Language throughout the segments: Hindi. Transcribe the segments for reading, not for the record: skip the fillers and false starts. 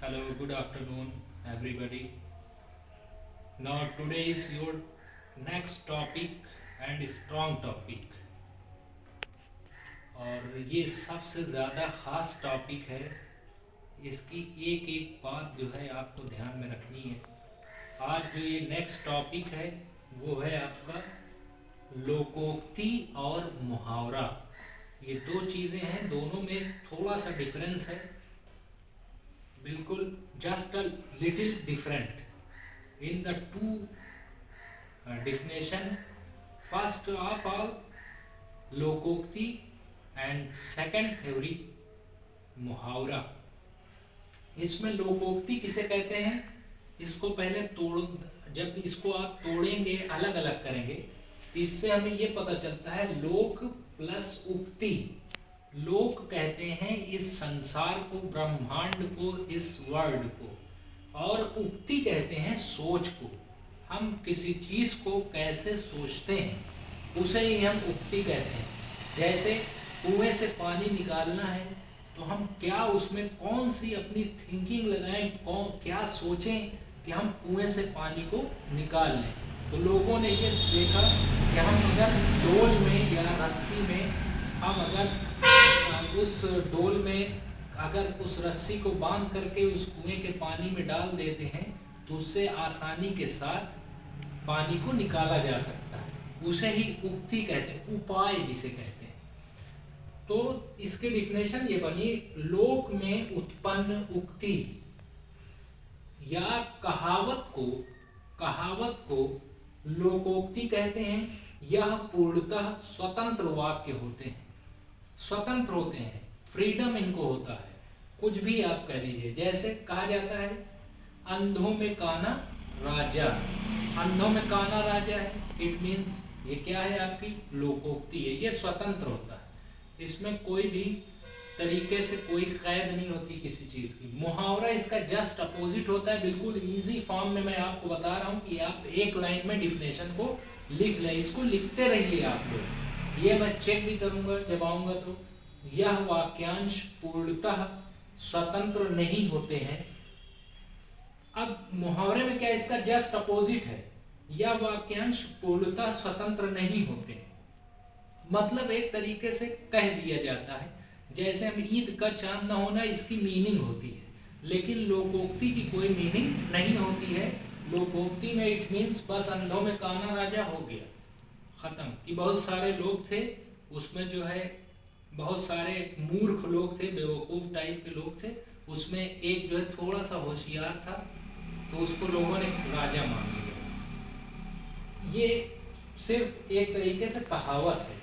Hello, good afternoon, everybody. Now, today is your next topic and strong topic. और ये सबसे ज़्यादा ख़ास टॉपिक है। इसकी एक एक बात जो है आपको ध्यान में रखनी है। आज जो ये नेक्स्ट टॉपिक है वो है आपका लोकोक्ति और मुहावरा। ये दो चीज़ें हैं, दोनों में थोड़ा सा डिफरेंस है, बिल्कुल just a little different in the two definition. First of all, लोकोक्ति and second theory मुहावरा। इसमें लोकोक्ति किसे कहते हैं, इसको पहले जब इसको आप तोड़ेंगे, अलग अलग करेंगे, तो इससे हमें ये पता चलता है लोक प्लस उक्ति। लोक कहते हैं इस संसार को, ब्रह्मांड को, इस वर्ल्ड को, और उक्ति कहते हैं सोच को। हम किसी चीज़ को कैसे सोचते हैं उसे ही हम उक्ति कहते हैं। जैसे कुएं से पानी निकालना है तो हम क्या उसमें कौन सी अपनी थिंकिंग लगाएं, क्या सोचें कि हम कुएं से पानी को निकाल लें। तो लोगों ने ये देखा कि हम अगर डोल में या रस्सी में, हम अगर उस डोल में अगर उस रस्सी को बांध करके उस कुएं के पानी में डाल देते हैं तो उससे आसानी के साथ पानी को निकाला जा सकता है। उसे ही उक्ति कहते हैं, उपाय जिसे कहते हैं। तो इसकी डिफिनेशन ये बनी, लोक में उत्पन्न उक्ति या कहावत को लोकोक्ति कहते हैं। यह पूर्णतः स्वतंत्र वाक्य होते हैं, स्वतंत्र होते हैं, फ्रीडम इनको होता है, कुछ भी आप कह दीजिए। जैसे कहा जाता है अंधों में काना राजा, अंधों में काना राजा है, इट मीन्स ये क्या है, आपकी लोकोक्ति है। ये स्वतंत्र होता है, इसमें कोई भी तरीके से कोई कैद नहीं होती किसी चीज़ की। मुहावरा इसका जस्ट अपोजिट होता है, बिल्कुल इजी फॉर्म में मैं आपको बता रहा हूँ कि आप एक लाइन में डिफिनेशन को लिख लें। इसको लिखते रहिए आप लोग, ये मैं चेक भी करूँगा जब आऊँगा। तो यह वाक्यांश पूर्णतः स्वतंत्र नहीं होते हैं। अब मुहावरे में क्या, इसका जस्ट अपोजिट है, यह वाक्यांश पूर्णतः स्वतंत्र नहीं होते। मतलब एक तरीके से कह दिया जाता है, जैसे हम ईद का चांद न होना, इसकी मीनिंग होती है, लेकिन लोकोक्ति की कोई मीनिंग नहीं होती है। लोकोक्ति में इट मीन्स बस अंधों में काना राजा हो गया, खत्म। कि बहुत सारे लोग थे उसमें, जो है बहुत सारे मूर्ख लोग थे, बेवकूफ़ टाइप के लोग थे, उसमें एक जो है थोड़ा सा होशियार था, तो उसको लोगों ने राजा मान लिया। ये सिर्फ एक तरीके से कहावत है,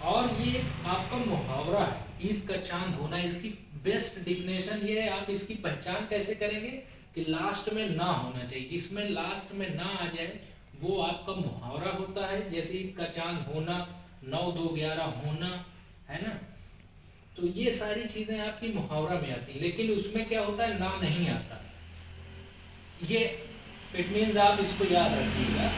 और ये आपका मुहावरा है, ईद का चांद होना। इसकी बेस्ट डिफिनेशन ये है, आप इसकी पहचान कैसे करेंगे कि लास्ट में ना होना चाहिए, जिसमें लास्ट में ना आ जाए वो आपका मुहावरा होता है। जैसे ईद का चांद होना, 9 2 11 होना, है ना। तो ये सारी चीजें आपकी मुहावरा में आती हैं, लेकिन उसमें क्या होता है, ना नहीं आता। ये इट मीन्स आप इसको याद रखिएगा।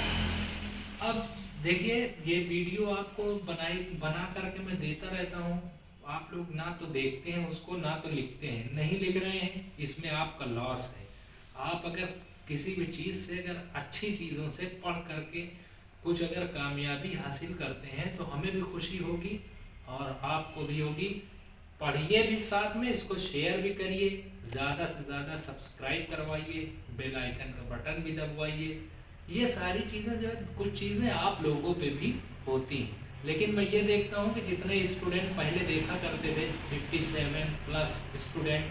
अब देखिए, ये वीडियो आपको बना करके मैं देता रहता हूँ, आप लोग ना तो देखते हैं उसको, ना तो लिखते हैं। नहीं लिख रहे हैं, इसमें आपका लॉस है। आप अगर किसी भी चीज़ से, अगर अच्छी चीज़ों से पढ़ करके कुछ अगर कामयाबी हासिल करते हैं तो हमें भी खुशी होगी और आपको भी होगी। पढ़िए भी साथ में, इसको शेयर भी करिए, ज़्यादा से ज़्यादा सब्सक्राइब करवाइए, बेल आइकन का बटन भी दबवाइए। ये सारी चीज़ें जो है, कुछ चीज़ें आप लोगों पे भी होती हैं, लेकिन मैं ये देखता हूँ कि जितने स्टूडेंट पहले देखा करते थे, 57 प्लस स्टूडेंट,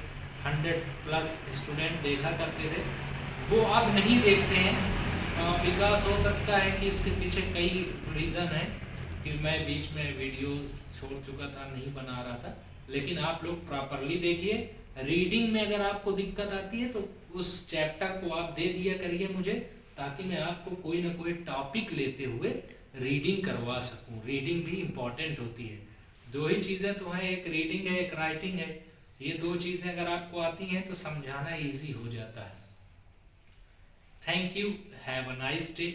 100 प्लस स्टूडेंट देखा करते थे, वो अब नहीं देखते हैं। विकास हो सकता है कि इसके पीछे कई रीज़न है कि मैं बीच में वीडियोस छोड़ चुका था, नहीं बना रहा था। लेकिन आप लोग प्रॉपरली देखिए। रीडिंग में अगर आपको दिक्कत आती है तो उस चैप्टर को आप दे दिया करिए मुझे, ताकि मैं आपको कोई ना कोई टॉपिक लेते हुए रीडिंग करवा सकूं। रीडिंग भी इम्पॉर्टेंट होती है। दो ही चीज़ें तो हैं, एक रीडिंग है, एक राइटिंग है। ये दो चीज़ें अगर आपको आती हैं तो समझाना ईजी हो जाता है। Thank you, have a nice day.